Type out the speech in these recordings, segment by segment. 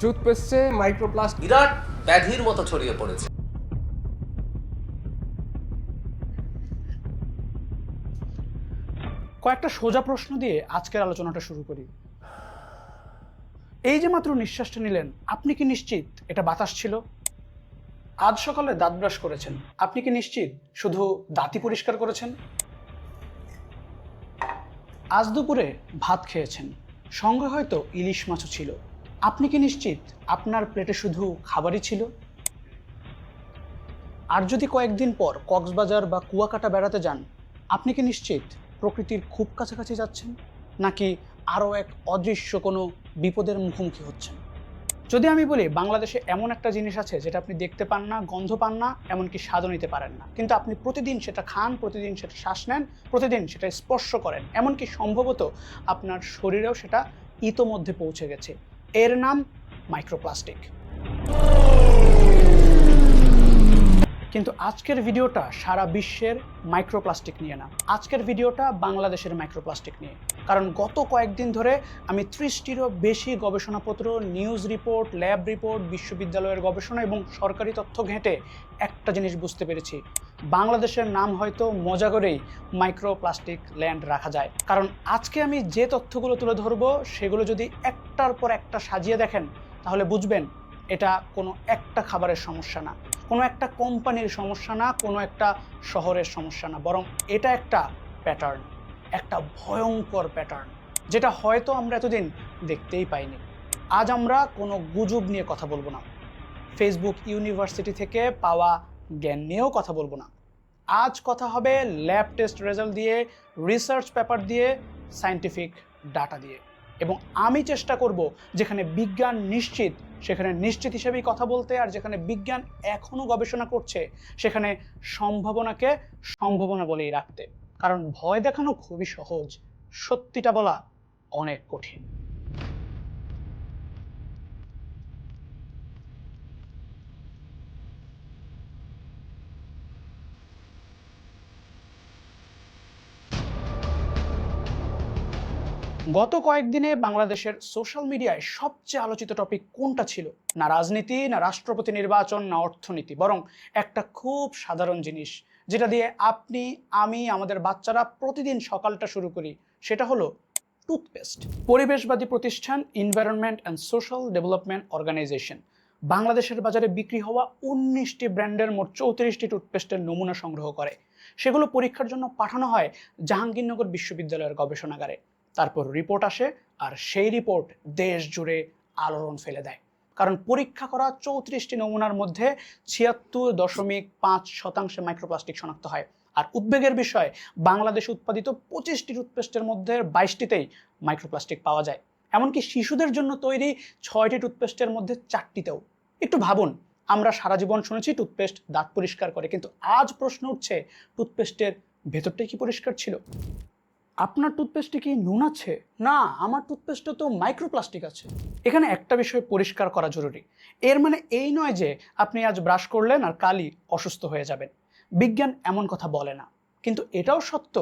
টুথপেস্টে মাইক্রোপ্লাস্ট বিরাট ব্যাধির মতো ছড়িয়ে পড়েছে। কয়েকটা সোজা প্রশ্ন দিয়ে আজকের আলোচনাটা শুরু করি। এই যে মাত্র নিঃশ্বাসটা নিলেন, আপনি কি নিশ্চিত এটা বাতাস ছিল? আজ সকালে দাঁত ব্রাশ করেছেন, আপনি কি নিশ্চিত শুধু দাঁতই পরিষ্কার করেছেন? আজ দুপুরে ভাত খেয়েছেন, সঙ্গে হয়তো ইলিশ মাছও ছিল, আপনি কি নিশ্চিত আপনার প্লেটে শুধু খাবারই ছিল? আর যদি কয়েকদিন পর কক্সবাজার বা কুয়াকাটা বেড়াতে যান, আপনি কি নিশ্চিত প্রকৃতির খুব কাছাকাছি যাচ্ছেন, নাকি আরও এক অদৃশ্য কোনো বিপদের মুখোমুখি হচ্ছেন? যদি আমি বলি বাংলাদেশে এমন একটা জিনিস আছে যেটা আপনি দেখতে পান না, গন্ধ পান না, এমনকি স্বাদও নিতে পারেন না, কিন্তু আপনি প্রতিদিন সেটা খান, প্রতিদিন সেটা শ্বাস নেন, প্রতিদিন সেটা স্পর্শ করেন, এমনকি সম্ভবত আপনার শরীরেও সেটা ইতোমধ্যে পৌঁছে গেছে, এর নাম মাইক্রোপ্লাস্টিক। কিন্তু আজকের ভিডিওটা সারা বিশ্বের মাইক্রোপ্লাস্টিক নিয়ে না, আজকের ভিডিওটা বাংলাদেশের মাইক্রোপ্লাস্টিক নিয়ে। কারণ গত কয়েকদিন ধরে আমি 30টিরও বেশি গবেষণাপত্র, নিউজ রিপোর্ট, ল্যাব রিপোর্ট, বিশ্ববিদ্যালয়ের গবেষণা এবং সরকারি তথ্য ঘেঁটে একটা জিনিস বুঝতে পেরেছি, বাংলাদেশের নাম হয়তো মজা করেই মাইক্রোপ্লাস্টিক ল্যান্ড রাখা যায়। কারণ আজকে আমি যে তথ্যগুলো তুলে ধরবো সেগুলো যদি একটার পর একটা সাজিয়ে দেখেন, তাহলে বুঝবেন এটা কোনো একটা খাবারের সমস্যা না, কোনো একটা কোম্পানির সমস্যা না, কোনো একটা শহরের সমস্যা না, বরং এটা একটা প্যাটার্ন, একটা ভয়ঙ্কর প্যাটার্ন, যেটা হয়তো আমরা এতদিন দেখতেই পাইনি। আজ আমরা কোনো গুজব নিয়ে কথা বলবো না, ফেসবুক ইউনিভার্সিটি থেকে পাওয়া জ্ঞান নিয়েও কথা বলবো না। আজ কথা হবে ল্যাব টেস্ট রেজাল্ট দিয়ে, রিসার্চ পেপার দিয়ে, সায়েন্টিফিক ডাটা দিয়ে। এবং আমি চেষ্টা করব যেখানে বিজ্ঞান নিশ্চিত সেখানে নিশ্চিত হিসেবেই কথা বলতে, আর যেখানে বিজ্ঞান এখনও গবেষণা করছে সেখানে সম্ভাবনাকে সম্ভাবনা বলেই রাখতে। কারণ ভয় দেখানো খুবই সহজ, সত্যিটা বলা অনেক কঠিন। গত কয়েকদিনে বাংলাদেশের সোশ্যাল মিডিয়ায় সবচেয়ে আলোচিত টপিক কোনটা ছিল? না রাজনীতি, না রাষ্ট্রপতি নির্বাচন, না অর্থনীতি, বরং একটা খুব সাধারণ জিনিস যেটা দিয়ে আপনি, আমি, আমাদের বাচ্চারা প্রতিদিন সকালটা শুরু করি, সেটা হলো টুথপেস্ট। পরিবেশবাদী প্রতিষ্ঠান Environment and Social Development Organisation বাংলাদেশের বাজারে বিক্রি হওয়া 19টি ব্র্যান্ডের মোট 34টি টুথপেস্টের নমুনা সংগ্রহ করে। সেগুলো পরীক্ষার জন্য পাঠানো হয় জাহাঙ্গীরনগর বিশ্ববিদ্যালয়ের গবেষণাগারে। তারপর রিপোর্ট আসে, আর সেই রিপোর্ট দেশ জুড়ে আলোড়ন ফেলে দেয়। কারণ পরীক্ষা করা 34টি নমুনার মধ্যে 76.5% মাইক্রোপ্লাস্টিক শনাক্ত হয়। আর উদ্বেগের বিষয়, বাংলাদেশে উৎপাদিত 25টি টুথপেস্টের মধ্যে 22টিতেই মাইক্রোপ্লাস্টিক পাওয়া যায়। এমনকি শিশুদের জন্য তৈরি 6টি টুথপেস্টের মধ্যে 4টিতেও। একটু ভাবুন, আমরা সারা জীবন শুনেছি টুথপেস্ট দাঁত পরিষ্কার করে, কিন্তু আজ প্রশ্ন উঠছে টুথপেস্টের ভেতরটাই কি পরিষ্কার ছিল? আপনার টুথপেস্টে কি নুন আছে? না, আমার টুথপেস্টে তো মাইক্রোপ্লাস্টিক আছে। এখানে একটা বিষয় পরিষ্কার করা জরুরি, এর মানে এই নয় যে আপনি আজ ব্রাশ করলেন আর কালই অসুস্থ হয়ে যাবেন। বিজ্ঞান এমন কথা বলে না। কিন্তু এটাও সত্য,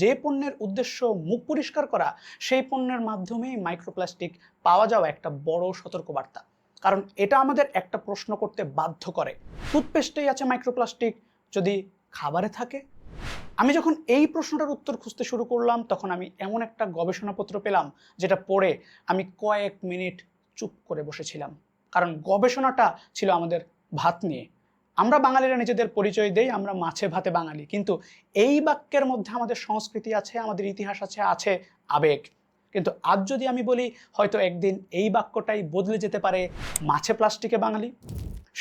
যে পণ্যের উদ্দেশ্য মুখ পরিষ্কার করা, সেই পণ্যের মাধ্যমেই মাইক্রোপ্লাস্টিক পাওয়া যাওয়া একটা বড় সতর্কবার্তা। কারণ এটা আমাদের একটা প্রশ্ন করতে বাধ্য করে, টুথপেস্টেই আছে মাইক্রোপ্লাস্টিক, যদি খাবারে থাকে? আমি যখন এই প্রশ্নটার উত্তর খুঁজতে শুরু করলাম, তখন আমি এমন একটা গবেষণাপত্র পেলাম যেটা পড়ে আমি কয়েক মিনিট চুপ করে বসেছিলাম। কারণ গবেষণাটা ছিল আমাদের ভাত নিয়ে। আমরা বাঙালিরা নিজেদের পরিচয় দেই, আমরা মাছে ভাতে বাঙালি, কিন্তু এই বাক্যের মধ্যে আমাদের সংস্কৃতি আছে, আমাদের ইতিহাস আছে, আছে আবেগ। কিন্তু আজ যদি আমি বলি হয়তো একদিন এই বাক্যটাই বদলে যেতে পারে মাছে প্লাস্টিকে বাঙালি।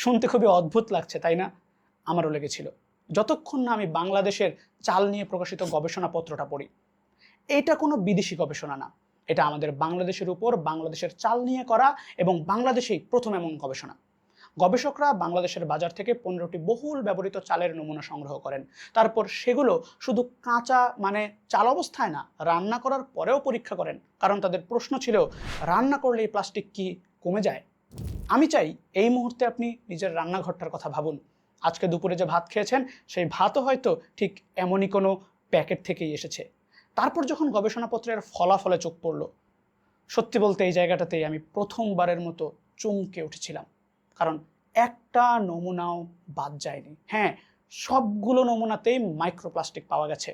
শুনতে খুবই অদ্ভুত লাগছে, তাই না? আমারও লেগেছিল, যতক্ষণ না আমি বাংলাদেশের চাল নিয়ে প্রকাশিত গবেষণাপত্রটা পড়ি। এটা কোনো বিদেশি গবেষণা না, এটা আমাদের বাংলাদেশের উপর বাংলাদেশের চাল নিয়ে করা, এবং বাংলাদেশেই প্রথম এমন গবেষণা। গবেষকরা বাংলাদেশের বাজার থেকে 15টি বহুল ব্যবহৃত চালের নমুনা সংগ্রহ করেন। তারপর সেগুলো শুধু কাঁচা মানে চাল অবস্থায় না, রান্না করার পরেও পরীক্ষা করেন। কারণ তাদের প্রশ্ন ছিল, রান্না করলে এই প্লাস্টিক কি কমে যায়? আমি চাই এই মুহূর্তে আপনি নিজের রান্নাঘরটার কথা ভাবুন। আজকে দুপুরে যে ভাত খেয়েছেন, সেই ভাতও হয়তো ঠিক এমনই কোনো প্যাকেট থেকেই এসেছে। তারপর যখন গবেষণাপত্রের ফলাফলে চোখ পড়ল, সত্যি বলতে এই জায়গাটাতেই আমি প্রথমবারের মতো চমকে উঠেছিলাম, কারণ একটা নমুনাও বাদ যায়নি। হ্যাঁ, সবগুলো নমুনাতেই মাইক্রোপ্লাস্টিক পাওয়া গেছে।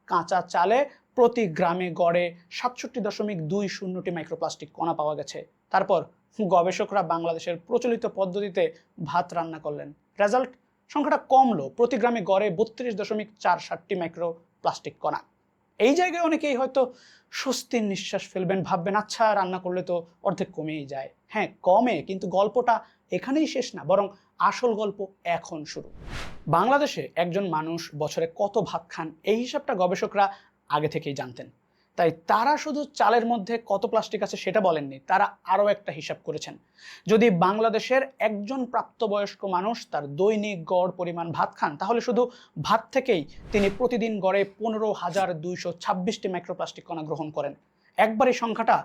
কাঁচা চালে প্রতি গ্রামে গড়ে 67.20টি মাইক্রোপ্লাস্টিক কণা পাওয়া গেছে। তারপর গবেষকরা বাংলাদেশের প্রচলিত পদ্ধতিতে ভাত রান্না করলেন। রেজাল্ট, সংখ্যাটা কমলো, প্রতি গ্রামে গড়ে 32.47টি মাইক্রোপ্লাস্টিক কণা। এই জায়গায় অনেকেই হয়তো স্বস্তির নিঃশ্বাস ফেলবেন, ভাববেন আচ্ছা রান্না করলে তো অর্ধেক কমেই যায়। হ্যাঁ কমে, কিন্তু গল্পটা এখানেই শেষ না, বরং আসল গল্প এখন শুরু। বাংলাদেশে একজন মানুষ বছরে কত ভাত খান এই হিসাবটা গবেষকরা আগে থেকেই জানতেন। তাই তারা শুধু চালের মধ্যে কত প্লাস্টিক আছে সেটা বলেননি, তারা আরও একটা হিসাব করেছেন। যদি বাংলাদেশের একজন প্রাপ্তবয়স্ক মানুষ তার দৈনিক গড় পরিমাণ ভাত খান, তাহলে শুধু ভাত থেকেই তিনি প্রতিদিন গড়ে 15,226টি মাইক্রোপ্লাস্টিক কণা গ্রহণ করেন। একবার এই সংখ্যাটা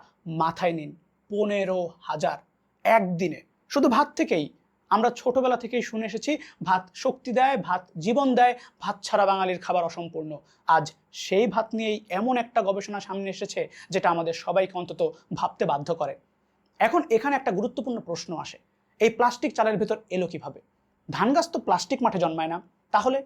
মাথায় নিন, 15,000 একদিনে, শুধু ভাত থেকেই। আমরা ছোটবেলা থেকেই শুনে এসেছি ভাত শক্তি দেয়, ভাত জীবন দেয়, ভাত ছাড়া বাঙালির খাবার অসম্পূর্ণ। আজ সেই ভাত নিয়েই এমন একটা গবেষণা সামনে এসেছে যেটা আমাদের সবাইকে অন্তত ভাবতে বাধ্য করে। এখন এখানে একটা গুরুত্বপূর্ণ প্রশ্ন আসে, এই প্লাস্টিক চালের ভেতর এলো কিভাবে? ধান গাছ তো প্লাস্টিক মাঠে জন্মায় না, তাহলে?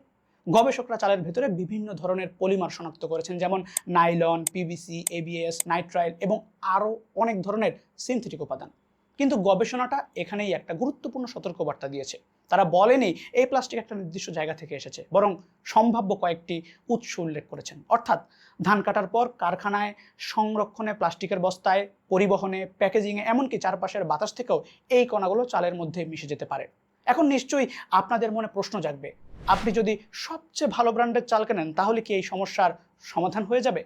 গবেষকরা চালের ভেতরে বিভিন্ন ধরনের পলিমার শনাক্ত করেছেন, যেমন নাইলন, পিভিসি, এবিএস, নাইট্রাইল এবং আরও অনেক ধরনের সিনথেটিক উপাদান। কিন্তু গবেষণাটা এখানেই একটা গুরুত্বপূর্ণ সতর্কবার্তা দিয়েছে। তারা বলেনি এই প্লাস্টিক একটা নির্দিষ্ট জায়গা থেকে এসেছে, বরং সম্ভাব্য কয়েকটি উৎস উল্লেখ করেছেন। অর্থাৎ ধান কাটার পর কারখানায়, সংরক্ষণে, প্লাস্টিকের বস্তায়, পরিবহনে, প্যাকেজিংয়ে, এমনকি চারপাশের বাতাস থেকেও এই কণাগুলো চালের মধ্যে মিশে যেতে পারে। এখন নিশ্চয়ই আপনাদের মনে প্রশ্ন জাগবে, আপনি যদি সবচেয়ে ভালো ব্র্যান্ডের চাল কেনেন তাহলে কি এই সমস্যার সমাধান হয়ে যাবে?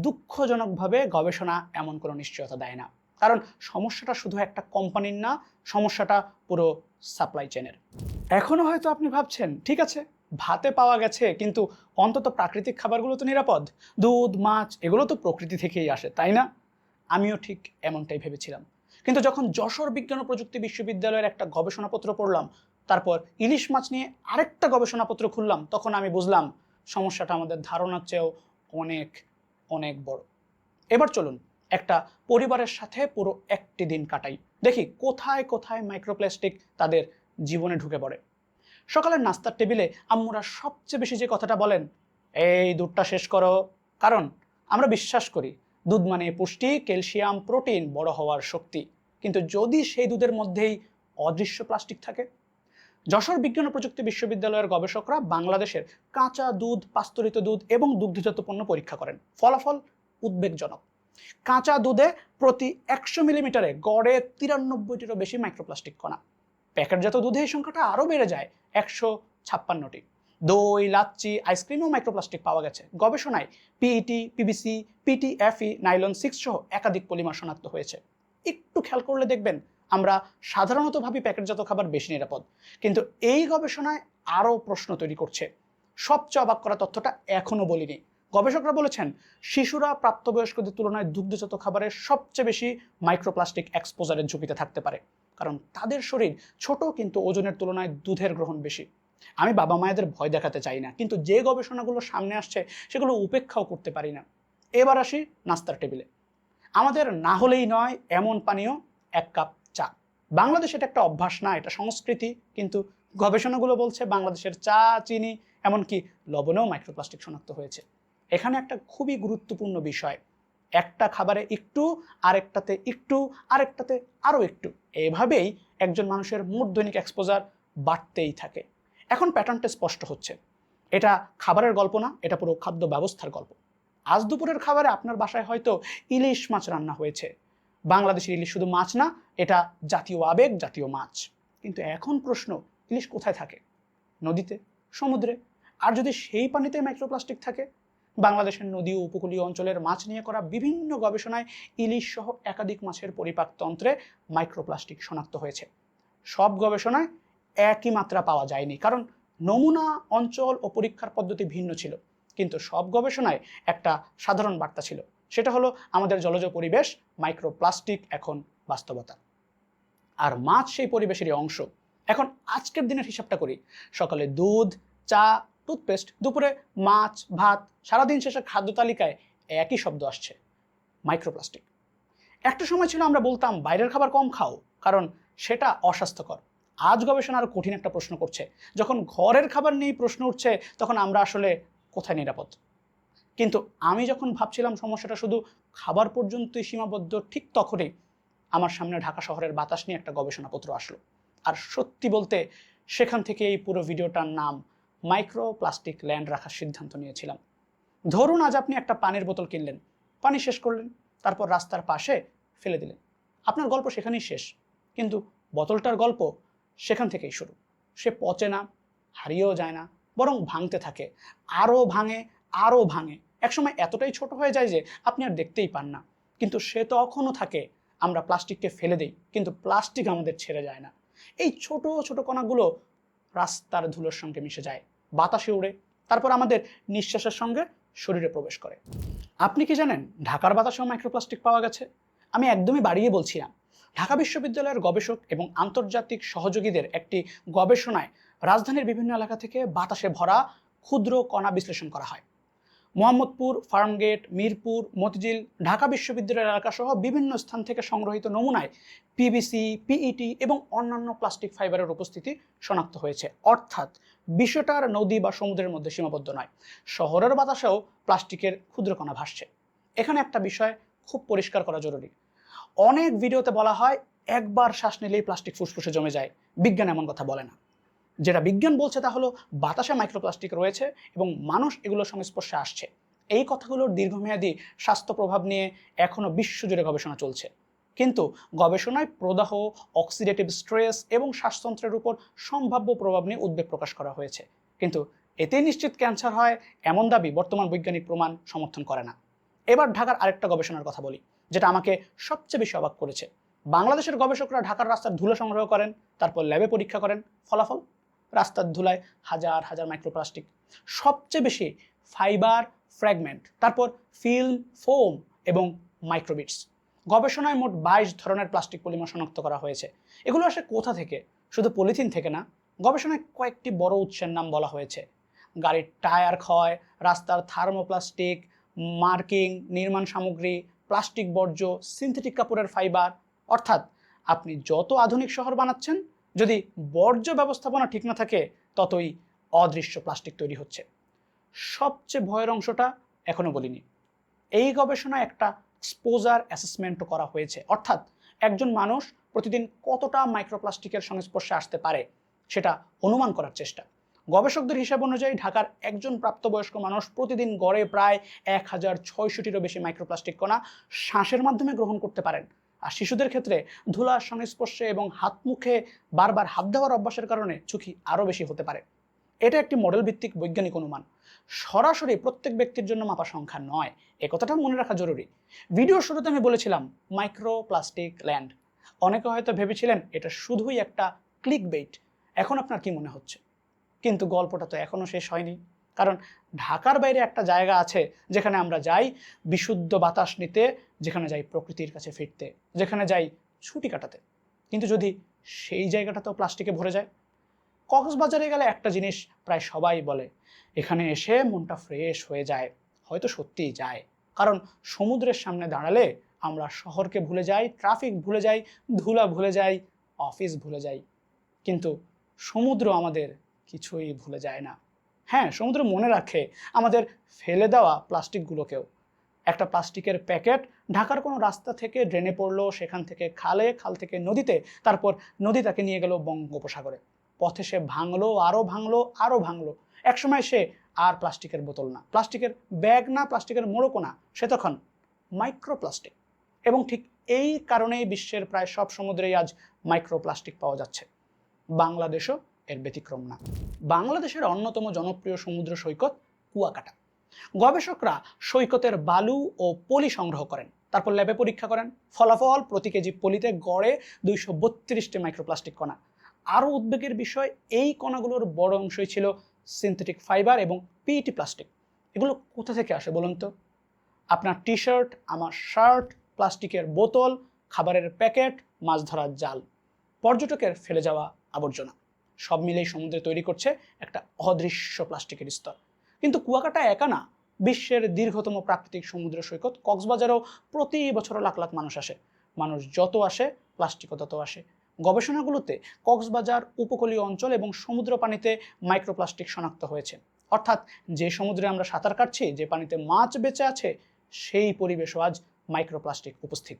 দুঃখজনকভাবে গবেষণা এমন কোনো নিশ্চয়তা দেয় না, কারণ সমস্যাটা শুধু একটা কোম্পানির না, সমস্যাটা পুরো সাপ্লাই চেনের। এখনো হয়তো আপনি ভাবছেন ঠিক আছে ভাতে পাওয়া গেছে, কিন্তু অন্তত প্রাকৃতিক খাবারগুলো তো নিরাপদ, দুধ, মাছ এগুলো তো প্রকৃতি থেকেই আসে, তাই না? আমিও ঠিক এমনটাই ভেবেছিলাম, কিন্তু যখন যশোর বিজ্ঞান ও প্রযুক্তি বিশ্ববিদ্যালয়ের একটা গবেষণাপত্র পড়লাম, তারপর ইলিশ মাছ নিয়ে আরেকটা গবেষণাপত্র খুললাম, তখন আমি বুঝলাম সমস্যাটা আমাদের ধারণার চেয়েও অনেক অনেক বড়। এবার চলুন একটা পরিবারের সাথে পুরো একটি দিন কাটাই, দেখি কোথায় কোথায় মাইক্রোপ্লাস্টিক তাদের জীবনে ঢুকে পড়ে। সকালের নাস্তার টেবিলে আম্মুরা সবচেয়ে বেশি যে কথাটা বলেন, এই দুধটা শেষ করো, কারণ আমরা বিশ্বাস করি দুধ মানে পুষ্টি, ক্যালসিয়াম, প্রোটিন, বড় হওয়ার শক্তি। কিন্তু যদি সেই দুধের মধ্যেই অদৃশ্য প্লাস্টিক থাকে? যশোর বিজ্ঞান ও প্রযুক্তি বিশ্ববিদ্যালয়ের গবেষকরা বাংলাদেশের কাঁচা দুধ, পাস্তুরিত দুধ এবং দুগ্ধজাত পণ্য পরীক্ষা করেন। ফলাফল উদ্বেগজনক। কাঁচা দুধে প্রতি 100 মিলিমিটারে গড়ে 93টিরও বেশি মাইক্রোপ্লাস্টিক কণা। প্যাকেটজাত দুধে এই সংখ্যাটা আরও বেড়ে যায় 156টি। দই, লাচ্ছি, আইসক্রিমেও মাইক্রোপ্লাস্টিক পাওয়া গেছে। গবেষণায় পিইটি, পিভিসি, পিটিএফই, নাইলন 6 সহ একাধিক পলিমার শনাক্ত হয়েছে। একটু খেয়াল করলে দেখবেন আমরা সাধারণত ভাবি প্যাকেটজাত খাবার বেশি নিরাপদ, কিন্তু এই গবেষণায় আরও প্রশ্ন তৈরি করছে। সবচেয়ে অবাক করা তথ্যটা এখনো বলিনি। গবেষকরা বলেছেন শিশুরা প্রাপ্তবয়স্কদের তুলনায় দুগ্ধজাত খাবারের সবচেয়ে বেশি মাইক্রোপ্লাস্টিক এক্সপোজারের ঝুঁকিতে থাকতে পারে, কারণ তাদের শরীর ছোট কিন্তু ওজনের তুলনায় দুধের গ্রহণ বেশি। আমি বাবা মায়েদের ভয় দেখাতে চাই না, কিন্তু যে গবেষণাগুলো সামনে আসছে সেগুলো উপেক্ষাও করতে পারি না। এবার আসি নাস্তার টেবিলে। আমাদের না হলেই নয় এমন পানীয় 1 কাপ চা। বাংলাদেশ এটা একটা অভ্যাস না, এটা সংস্কৃতি, কিন্তু গবেষণাগুলো বলছে বাংলাদেশের চা, চিনি, এমনকি লবণেও মাইক্রোপ্লাস্টিক শনাক্ত হয়েছে। এখানে একটা খুবই গুরুত্বপূর্ণ বিষয়, একটা খাবারে একটু, আরেকটাতে একটু, আরেকটাতে আরও একটু, এভাবেই একজন মানুষের মোট দৈনিক এক্সপোজার বাড়তেই থাকে। এখন প্যাটার্নটা স্পষ্ট হচ্ছে, এটা খাবারের গল্প না, এটা পুরো খাদ্য ব্যবস্থার গল্প। আজ দুপুরের খাবারে আপনার বাসায় হয়তো ইলিশ মাছ রান্না হয়েছে। বাংলাদেশের ইলিশ শুধু মাছ না, এটা জাতীয় আবেগ, জাতীয় মাছ। কিন্তু এখন প্রশ্ন, ইলিশ কোথায় থাকে? নদীতে, সমুদ্রে? আর যদি সেই পানিতে মাইক্রোপ্লাস্টিক থাকে? বাংলাদেশের নদী ও উপকূলীয় অঞ্চলের মাছ নিয়ে করা বিভিন্ন গবেষণায় ইলিশ সহ একাধিক মাছের পরিপাকতন্ত্রে মাইক্রোপ্লাস্টিক শনাক্ত হয়েছে। সব গবেষণায় একই মাত্রা পাওয়া যায়নি, কারণ নমুনা, অঞ্চল ও পরীক্ষার পদ্ধতি ভিন্ন ছিল। কিন্তু সব গবেষণায় একটা সাধারণ বার্তা ছিল, সেটা হলো আমাদের জলজ পরিবেশ, মাইক্রোপ্লাস্টিক এখন বাস্তবতা। আর মাছ সেই পরিবেশেরই অংশ। এখন আজকের দিনের হিসাবটা করি। সকালে দুধ, চা, টুথপেস্ট, দুপুরে মাছ, ভাত, সারাদিন শেষে খাদ্য তালিকায় একই শব্দ আসছে, মাইক্রোপ্লাস্টিক। একটা সময় ছিল আমরা বলতাম বাইরের খাবার কম খাও, কারণ সেটা অস্বাস্থ্যকর। আজ গবেষণা আরো কঠিন একটা প্রশ্ন করছে, যখন ঘরের খাবার নিয়ে প্রশ্ন উঠছে তখন আমরা আসলে কোথায় নিরাপদ? কিন্তু আমি যখন ভাবছিলাম সমস্যাটা শুধু খাবার পর্যন্তই সীমাবদ্ধ, ঠিক তখনই আমার সামনে ঢাকা শহরের বাতাস নিয়ে একটা গবেষণাপত্র আসলো। আর সত্যি বলতে সেখান থেকে এই পুরো ভিডিওটার নাম মাইক্রোপ্লাস্টিক ল্যান্ড রাখার সিদ্ধান্ত নিয়েছিলাম। ধরুন আজ আপনি একটা পানির বোতল কিনলেন, পানি শেষ করলেন, তারপর রাস্তার পাশে ফেলে দিলেন। আপনার গল্প সেখানেই শেষ, কিন্তু বোতলটার গল্প সেখান থেকেই শুরু। সে পচে না, হারিয়েও যায় না, বরং ভাঙতে থাকে, আরও ভাঙে, আরও ভাঙে, একসময় এতটাই ছোট হয়ে যায় যে আপনি আর দেখতেই পান না। কিন্তু সে তখনও থাকে। আমরা প্লাস্টিককে ফেলে দিই, কিন্তু প্লাস্টিক আমাদের ছেড়ে যায় না। এই ছোট ছোট কণাগুলো রাস্তার ধুলোর সঙ্গে মিশে যায়, বাতাসে উড়ে, তারপর আমাদের নিঃশ্বাসের সঙ্গে শরীরে প্রবেশ করে। আপনি কি জানেন ঢাকার বাতাসেও মাইক্রোপ্লাস্টিক পাওয়া গেছে? আমি একদমই বাড়িয়ে বলছি না। ঢাকা বিশ্ববিদ্যালয়ের গবেষক এবং আন্তর্জাতিক সহযোগীদের একটি গবেষণায় রাজধানীর বিভিন্ন এলাকা থেকে বাতাসে ভরা ক্ষুদ্র কণা বিশ্লেষণ করা হয়। মোহাম্মদপুর, ফার্মগেট, মিরপুর, মতিঝিল, ঢাকা বিশ্ববিদ্যালয়ের এলাকাসহ বিভিন্ন স্থান থেকে সংগ্রহিত নমুনায় পিভিসি, পিইটি এবং অন্যান্য প্লাস্টিক ফাইবারের উপস্থিতি শনাক্ত হয়েছে। অর্থাৎ বিষয়টার নদী বা সমুদ্রের মধ্যে সীমাবদ্ধ নয়, শহরের বাতাসেও প্লাস্টিকের ক্ষুদ্র কণা ভাসছে। এখানে একটা বিষয় খুব পরিষ্কার করা জরুরি। অনেক ভিডিওতে বলা হয় একবার শ্বাস নিলেই প্লাস্টিক ফুসফুসে জমে যায়। বিজ্ঞান এমন কথা বলে না। যেটা বিজ্ঞান বলছে তা হলো বাতাসে মাইক্রোপ্লাস্টিক রয়েছে এবং মানুষ এগুলোর সংস্পর্শে আসছে। এই কথাগুলোর দীর্ঘমেয়াদী স্বাস্থ্য প্রভাব নিয়ে এখনও বিশ্বজুড়ে গবেষণা চলছে। কিন্তু গবেষণায় প্রদাহ, অক্সিডেটিভ স্ট্রেস এবং শ্বাসতন্ত্রের উপর সম্ভাব্য প্রভাব নিয়ে উদ্বেগ প্রকাশ করা হয়েছে। কিন্তু এতে নিশ্চিত ক্যান্সার হয় এমন দাবি বর্তমান বৈজ্ঞানিক প্রমাণ সমর্থন করে না। এবার ঢাকার আরেকটা গবেষণার কথা বলি, যেটা আমাকে সবচেয়ে বেশি অবাক করেছে। বাংলাদেশের গবেষকরা ঢাকার রাস্তার ধুলো সংগ্রহ করেন, তারপর ল্যাবে পরীক্ষা করেন। ফলাফল, রাস্তার ধুলায় হাজার হাজার মাইক্রোপ্লাস্টিক, সবচেয়ে বেশি ফাইবার ফ্র্যাগমেন্ট, তারপর ফিল্ম, ফোম এবং মাইক্রোবিটস। গবেষণায় মোট 22 ধরনের প্লাস্টিক পলিমার শনাক্ত করা হয়েছে। এগুলো আসে কোথা থেকে? শুধু পলিথিন থেকে না। গবেষণায় কয়েকটি বড় উৎসের নাম বলা হয়েছে: গাড়ির টায়ার ক্ষয়, রাস্তার থার্মোপ্লাস্টিক, মার্কিং, নির্মাণ সামগ্রী, প্লাস্টিক বর্জ্য, সিনথেটিক কাপড়ের ফাইবার। অর্থাৎ আপনি যত আধুনিক শহর বানাচ্ছেন, যদি বর্জ্য ব্যবস্থাপনা ঠিক না থাকে, ততই অদৃশ্য প্লাস্টিক তৈরি হচ্ছে। সবচেয়ে ভয়ের অংশটা এখনো বলিনি। এই গবেষণায় একটা এক্সপোজার অ্যাসেসমেন্টও করা হয়েছে, অর্থাৎ একজন মানুষ প্রতিদিন কতটা মাইক্রোপ্লাস্টিকের সংস্পর্শে আসতে পারে সেটা অনুমান করার চেষ্টা। গবেষকদের হিসাব অনুযায়ী ঢাকার একজন প্রাপ্তবয়স্ক মানুষ প্রতিদিন গড়ে প্রায় 1600টিরও বেশি মাইক্রোপ্লাস্টিক কণা শ্বাসের মাধ্যমে গ্রহণ করতে পারেন। আর শিশুদের ক্ষেত্রে ধুলার সংস্পর্শে এবং হাত মুখে বারবার হাত দেওয়ার অভ্যাসের কারণে ঝুঁকি আরও বেশি হতে পারে। এটা একটি মডেল ভিত্তিক বৈজ্ঞানিক অনুমান, সরাসরি প্রত্যেক ব্যক্তির জন্য মাপা সংখ্যা নয়। এ কথাটা মনে রাখা জরুরি। ভিডিওর শুরুতে আমি বলেছিলাম মাইক্রোপ্লাস্টিক ল্যান্ড। অনেকে হয়তো ভেবেছিলেন এটা শুধুই একটা ক্লিক বেইট। এখন আপনার কি মনে হচ্ছে? কিন্তু গল্পটা তো এখনো শেষ হয়নি। কারণ ঢাকার বাইরে একটা জায়গা আছে যেখানে আমরা যাই বিশুদ্ধ বাতাস নিতে, যেখানে যাই প্রকৃতির কাছে ফিরতে, যেখানে যাই ছুটি কাটাতে। কিন্তু যদি সেই জায়গাটাতেও প্লাস্টিকে ভরে যায়? কক্সবাজারে গেলে একটা জিনিস প্রায় সবাই বলে, এখানে এসে মনটা ফ্রেশ হয়ে যায়। হয়তো সত্যিই যায়, কারণ সমুদ্রের সামনে দাঁড়ালে আমরা শহরকে ভুলে যাই, ট্রাফিক ভুলে যাই, ধুলা ভুলে যাই, অফিস ভুলে যাই। কিন্তু সমুদ্র আমাদের কিছুই ভুলে যায় না। হ্যাঁ, সমুদ্র মনে রাখে আমাদের ফেলে দেওয়া প্লাস্টিকগুলোকেও। একটা প্লাস্টিকের প্যাকেট ঢাকার কোনো রাস্তা থেকে ড্রেনে পড়লো, সেখান থেকে খালে, খাল থেকে নদীতে, তারপর নদী তাকে নিয়ে গেল বঙ্গোপসাগরে। পথে সে ভাঙলো, আরও ভাঙলো, আরও ভাঙলো। একসময় সে আর প্লাস্টিকের বোতল না, প্লাস্টিকের ব্যাগ না, প্লাস্টিকের মোড়কও না, সে তখন মাইক্রোপ্লাস্টিক। এবং ঠিক এই কারণেই বিশ্বের প্রায় সব সমুদ্রেই আজ মাইক্রোপ্লাস্টিক পাওয়া যাচ্ছে। বাংলাদেশও এর ব্যতিক্রম না। বাংলাদেশের অন্যতম জনপ্রিয় সমুদ্র সৈকত কুয়াকাটা। গবেষকরা সৈকতের বালু ও পলি সংগ্রহ করেন, তারপর ল্যাবে পরীক্ষা করেন। ফলাফল, প্রতি কেজি পলিতে গড়ে 232টি মাইক্রোপ্লাস্টিক কণা। আরও উদ্বেগের বিষয়, এই কণাগুলোর বড় অংশই ছিল সিনথেটিক ফাইবার এবং পিইটি প্লাস্টিক। এগুলো কোথা থেকে আসে বলুন তো? আপনার টি শার্ট, আমার শার্ট, প্লাস্টিকের বোতল, খাবারের প্যাকেট, মাছ ধরার জাল, পর্যটকের ফেলে যাওয়া আবর্জনা, সব মিলেই সমুদ্রে তৈরি করছে একটা অদৃশ্য প্লাস্টিকের স্তর। কিন্তু কুয়াকাটা একা না। বিশ্বের দীর্ঘতম প্রাকৃতিক সমুদ্র সৈকত কক্সবাজারেও প্রতি বছর লাখ লাখ মানুষ আসে। মানুষ যত আসে প্লাস্টিকও তত আসে। গবেষণাগুলোতে কক্সবাজার উপকূলীয় অঞ্চল এবং সমুদ্র পানিতে মাইক্রোপ্লাস্টিক শনাক্ত হয়েছে। অর্থাৎ যে সমুদ্রে আমরা সাঁতার কাটছি, যে পানিতে মাছ বেঁচে আছে, সেই পরিবেশও আজ মাইক্রোপ্লাস্টিক উপস্থিত।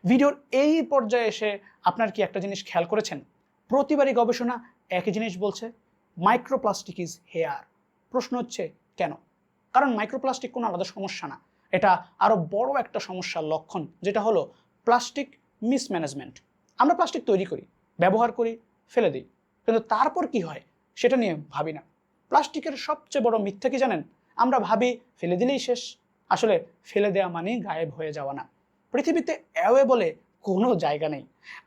ভিডিওর এই পর্যায়ে এসে আপনার কি একটা জিনিস খেয়াল করেছেন? প্রতিবারই গবেষণা একই জিনিস বলছে, মাইক্রোপ্লাস্টিক ইজ হেয়ার। প্রশ্ন হচ্ছে কেন? কারণ মাইক্রোপ্লাস্টিক কোনো আলাদা সমস্যা না, এটা আরও বড় একটা সমস্যার লক্ষণ, যেটা হলো প্লাস্টিক মিসম্যানেজমেন্ট। আমরা প্লাস্টিক তৈরি করি, ব্যবহার করি, ফেলে দিই, কিন্তু তারপর কি হয় সেটা নিয়ে ভাবি না। প্লাস্টিকের সবচেয়ে বড় মিথ্যা কি জানেন? আমরা ভাবি ফেলে দিলেই শেষ। আসলে ফেলে দেওয়া মানেই গায়েব হয়ে যাওয়া না। পৃথিবীতে অ্যাওয়ে বলে কোনো জায়গা নেই।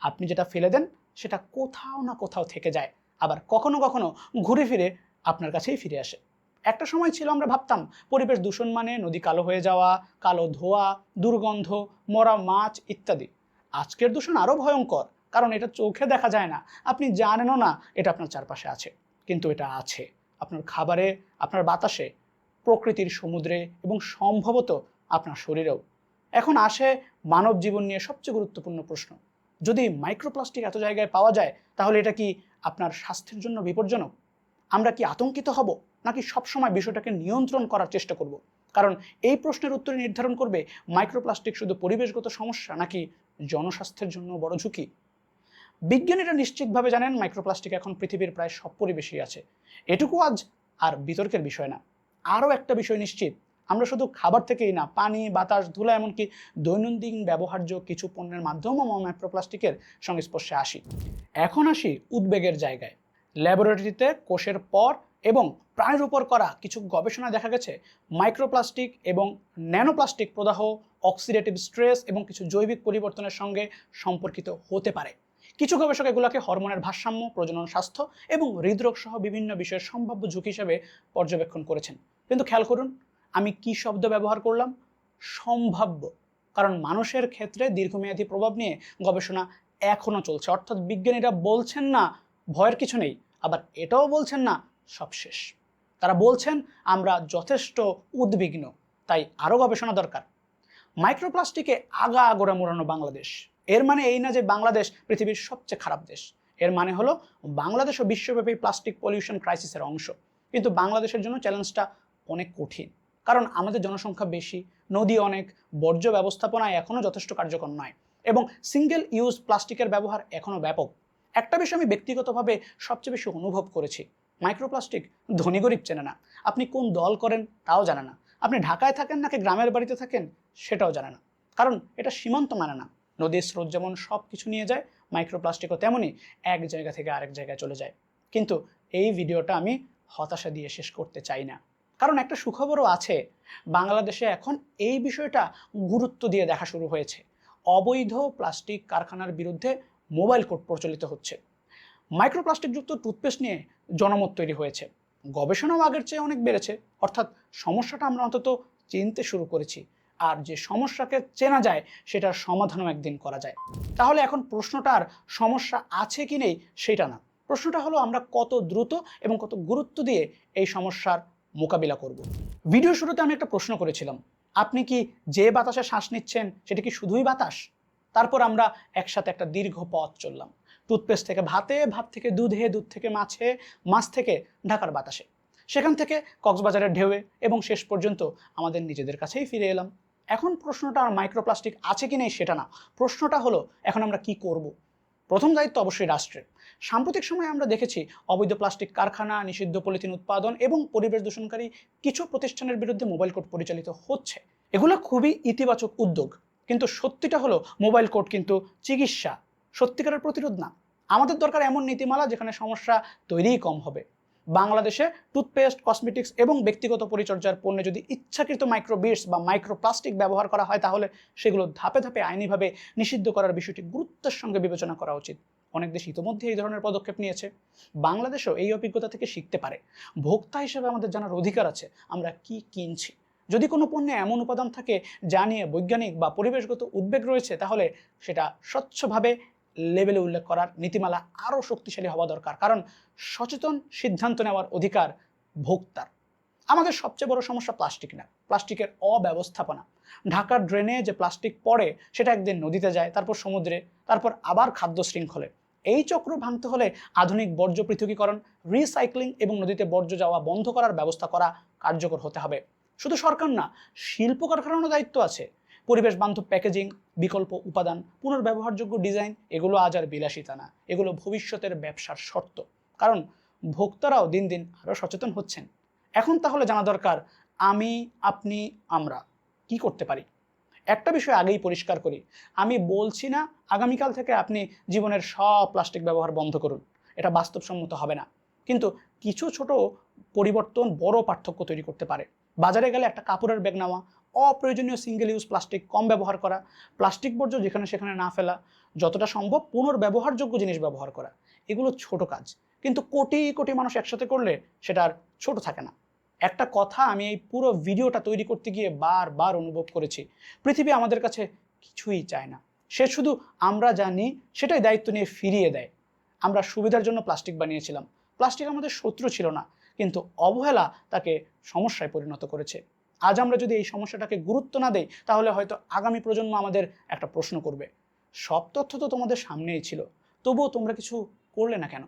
আপনি যেটা ফেলে দেন সেটা কোথাও না কোথাও থেকে যায়, আবার কখনো কখনো ঘুরে ফিরে আপনার কাছেই ফিরে আসে। একটা সময় ছিল আমরা ভাবতাম পরিবেশ দূষণ মানে নদী কালো হয়ে যাওয়া, কালো ধোঁয়া, দুর্গন্ধ, মরা মাছ ইত্যাদি। আজকের দূষণ আরও ভয়ঙ্কর, কারণ এটা চোখে দেখা যায় না, আপনি জানেনও না এটা আপনার চারপাশে আছে, কিন্তু এটা আছে আপনার খাবারে, আপনার বাতাসে, প্রকৃতির সমুদ্রে এবং সম্ভবত আপনার শরীরেও। এখন আসে মানব জীবন নিয়ে সবচেয়ে গুরুত্বপূর্ণ প্রশ্ন। যদি মাইক্রোপ্লাস্টিক এত জায়গায় পাওয়া যায়, তাহলে এটা কি আপনার স্বাস্থ্যের জন্য বিপজ্জনক? আমরা কি আতঙ্কিত হব, নাকি সবসময় বিষয়টাকে নিয়ন্ত্রণ করার চেষ্টা করব? কারণ এই প্রশ্নের উত্তর নির্ধারণ করবে মাইক্রোপ্লাস্টিক শুধু পরিবেশগত সমস্যা নাকি জনস্বাস্থ্যের জন্য বড় ঝুঁকি। বিজ্ঞানীরা নিশ্চিতভাবে জানেন মাইক্রোপ্লাস্টিক এখন পৃথিবীর প্রায় সব পরিবেশেই আছে। এটুকু আজ আর বিতর্কের বিষয় না। আরও একটা বিষয় নিশ্চিত, আমরা শুধু খাবার থেকেই না, পানি, বাতাস, ধুলা, এমনকি দৈনন্দিন ব্যবহার্য কিছু পণ্যের মাধ্যমেও মাইক্রোপ্লাস্টিকের সংস্পর্শে আসি। এখন আসি উদ্বেগের জায়গায়। ল্যাবরেটরিতে কোষের পর এবং প্রাণীর উপর করা কিছু গবেষণায় দেখা গেছে মাইক্রোপ্লাস্টিক এবং ন্যানোপ্লাস্টিক প্রদাহ অক্সিডেটিভ স্ট্রেস এবং কিছু জৈবিক পরিবর্তনের সঙ্গে সম্পর্কিত হতে পারে। কিছু গবেষক এগুলোকে হরমোনের ভারসাম্য, প্রজনন স্বাস্থ্য এবং হৃদরোগ সহ বিভিন্ন বিষয়ের সম্ভাব্য ঝুঁকি হিসেবে পর্যবেক্ষণ করেছেন। কিন্তু খেয়াল করুন, আমি কি শব্দ ব্যবহার করলাম? সম্ভাব্য। কারণ মানুষের ক্ষেত্রে দীর্ঘমেয়াদী প্রভাব নিয়ে গবেষণা এখনও চলছে। অর্থাৎ বিজ্ঞানীরা বলছেন না ভয়ের কিছু নেই, আবার এটাও বলছেন না সব শেষ। তারা বলছেন আমরা যথেষ্ট উদ্বিগ্ন, তাই আরও গবেষণা দরকার। মাইক্রোপ্লাস্টিকে আগাগোড়া মোড়ানো বাংলাদেশ, এর মানে এই না যে বাংলাদেশ পৃথিবীর সবচেয়ে খারাপ দেশ। এর মানে হলো বাংলাদেশও বিশ্বব্যাপী প্লাস্টিক পলিউশন ক্রাইসিসের অংশ। কিন্তু বাংলাদেশের জন্য চ্যালেঞ্জটা অনেক কঠিন, কারণ আমাদের জনসংখ্যা বেশি, নদী অনেক, বর্জ্য ব্যবস্থাপনায় এখনও যথেষ্ট কার্যকর নয়, এবং সিঙ্গেল ইউজ প্লাস্টিকের ব্যবহার এখনও ব্যাপক। একটা বিষয় আমি ব্যক্তিগতভাবে সবচেয়ে বেশি অনুভব করেছি, মাইক্রোপ্লাস্টিক ধনী গরিব চেনে না, আপনি কোন দল করেন তাও জানে না, আপনি ঢাকায় থাকেন নাকি গ্রামের বাড়িতে থাকেন সেটাও জানে না, কারণ এটা সীমান্ত মানে না। নদীর স্রোত যেমন সব কিছু নিয়ে যায়, মাইক্রোপ্লাস্টিকও তেমনই এক জায়গা থেকে আরেক জায়গায় চলে যায়। কিন্তু এই ভিডিওটা আমি হতাশা দিয়ে শেষ করতে চাই না, কারণ একটা সুখবরও আছে। বাংলাদেশে এখন এই বিষয়টা গুরুত্ব দিয়ে দেখা শুরু হয়েছে। অবৈধ প্লাস্টিক কারখানার বিরুদ্ধে মোবাইল কোড প্রচলিত হচ্ছে। মাইক্রোপ্লাস্টিকযুক্ত টুথপেস্ট নিয়ে জনমত তৈরি হয়েছে। গবেষণাও আগের চেয়ে অনেক বেড়েছে। অর্থাৎ সমস্যাটা আমরা অন্তত চিনতে শুরু করেছি, আর যে সমস্যাকে চেনা যায় সেটার সমাধানও একদিন করা যায়। তাহলে এখন প্রশ্নটা আর সমস্যা আছে কি নেই সেটা না, প্রশ্নটা হলো আমরা কত দ্রুত এবং কত গুরুত্ব দিয়ে এই সমস্যার মোকাবিলা করব। ভিডিও শুরুতে আমি একটা প্রশ্ন করেছিলাম, আপনি কি যে বাতাসে শ্বাস নিচ্ছেন সেটা কি শুধুই বাতাস? তারপর আমরা একসাথে একটা দীর্ঘ পথ চললাম, টুথপেস্ট থেকে ভাতে, ভাত থেকে দুধে, দুধ থেকে মাছে, মাছ থেকে ঢাকার বাতাসে, সেখান থেকে কক্সবাজারের ঢেউয়ে, এবং শেষ পর্যন্ত আমাদের নিজেদের কাছেই ফিরে এলাম। এখন প্রশ্নটা আর মাইক্রোপ্লাস্টিক আছে কি নেই সেটা না, প্রশ্নটা হলো এখন আমরা কি করব। প্রথম দায়িত্ব অবশ্যই রাষ্ট্রের। সাম্প্রতিক সময়ে আমরা দেখেছি অবৈধ প্লাস্টিক কারখানা, নিষিদ্ধ পলিথিন উৎপাদন এবং পরিবেশ দূষণকারী কিছু প্রতিষ্ঠানের বিরুদ্ধে মোবাইল কোড পরিচালিত হচ্ছে। এগুলো খুবই ইতিবাচক উদ্যোগ, কিন্তু সত্যিটা হলো মোবাইল কোড কিন্তু চিকিৎসা, সত্যিকারের প্রতিরোধ না। আমাদের দরকার এমন নীতিমালা যেখানে সমস্যা তৈরিই কম হবে। বাংলাদেশে টুথপেস্ট, কসমেটিক্স এবং ব্যক্তিগত পরিচর্যার পণ্যে যদি ইচ্ছাকৃত মাইক্রোবিটস বা মাইক্রোপ্লাস্টিক ব্যবহার করা হয়, তাহলে সেগুলো ধাপে ধাপে আইনিভাবে নিষিদ্ধ করার বিষয়টি গুরুত্বের সঙ্গে বিবেচনা করা উচিত। অনেক দেশ ইতিমধ্যে এই ধরনের পদক্ষেপ নিয়েছে। বাংলাদেশও এই অভিজ্ঞতা থেকে শিখতে পারে। ভোক্তা হিসেবে আমাদের জানার অধিকার আছে আমরা কি কিনছি। যদি কোনো পণ্যে এমন উপাদান থাকে যা নিয়ে বৈজ্ঞানিক বা পরিবেশগত উদ্বেগ রয়েছে, তাহলে সেটা স্বচ্ছভাবে লেবেলে উল্লেখ করার নীতিমালা আরও শক্তিশালী হওয়া দরকার, কারণ সচেতন সিদ্ধান্ত নেওয়ার অধিকার ভোক্তার। আমাদের সবচেয়ে বড় সমস্যা প্লাস্টিক না, প্লাস্টিকের অব্যবস্থাপনা। ঢাকার ড্রেনে যে প্লাস্টিক পড়ে সেটা একদিন নদীতে যায়, তারপর সমুদ্রে, তারপর আবার খাদ্য শৃঙ্খলে। এই চক্র ভাঙতে হলে আধুনিক বর্জ্য পৃথকীকরণ, রিসাইক্লিং এবং নদীতে বর্জ্য যাওয়া বন্ধ করার ব্যবস্থা করা কার্যকর হতে হবে। শুধু সরকার না, শিল্প কারখানারও দায়িত্ব আছে। পরিবেশ বান্ধব প্যাকেজিং, বিকল্প উপাদান, পুনর্ব্যবহারযোগ্য ডিজাইন, এগুলো আজ আর বিলাসিতা না, এগুলো ভবিষ্যতের ব্যবসার শর্ত। কারণ ভোক্তারাও দিন দিন আরও সচেতন হচ্ছেন। এখন তাহলে জানা দরকার আমি, আপনি, আমরা কি করতে পারি। একটা বিষয় আগেই পরিষ্কার করি, আমি বলছি না আগামীকাল থেকে আপনি জীবনের সব প্লাস্টিক ব্যবহার বন্ধ করুন, এটা বাস্তবসম্মত হবে না। কিন্তু কিছু ছোট পরিবর্তন বড় পার্থক্য তৈরি করতে পারে। বাজারে গেলে একটা কাপড়ের ব্যাগ নেওয়া, অপ্রয়োজনীয় সিঙ্গেল ইউজ প্লাস্টিক কম ব্যবহার করা, প্লাস্টিক বর্জ্য যেখানে সেখানে না ফেলা, যতটা সম্ভব পুনর্ব্যবহারযোগ্য জিনিস ব্যবহার করা, এগুলো ছোট কাজ, কিন্তু কোটি কোটি মানুষ একসাথে করলে সেটা আর ছোট থাকে না। একটা কথা আমি এই পুরো ভিডিওটা তৈরি করতে গিয়ে বারবার অনুভব করেছি, পৃথিবী আমাদের কাছে কিছুই চায় না, সে শুধু আমরা জানি সেটাই দায়িত্ব নিয়ে ফিরিয়ে দেয়। আমরা সুবিধার জন্য প্লাস্টিক বানিয়েছিলাম, প্লাস্টিক আমাদের শত্রু ছিল না, কিন্তু অবহেলা তাকে সমস্যায় পরিণত করেছে। আজ আমরা যদি এই সমস্যাটাকে গুরুত্ব না দেই, তাহলে হয়তো আগামী প্রজন্ম আমাদের একটা প্রশ্ন করবে, সব তথ্য তো তোমাদের সামনেই ছিল, তবুও তোমরা কিছু করলে না কেন?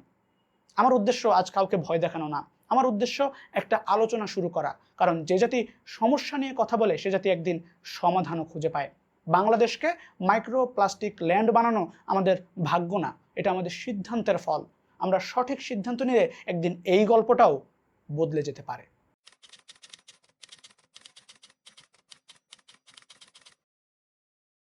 আমার উদ্দেশ্য আজ কাউকে ভয় দেখানো না, আমার উদ্দেশ্য একটা আলোচনা শুরু করা। কারণ যে জাতি সমস্যা নিয়ে কথা বলে সে জাতি একদিন সমাধানও খুঁজে পায়। বাংলাদেশকে মাইক্রো প্লাস্টিক ল্যান্ড বানানো আমাদের ভাগ্য না, এটা আমাদের সিদ্ধান্তের ফল। আমরা সঠিক সিদ্ধান্ত নিলে একদিন এই গল্পটাও বদলে যেতে পারে।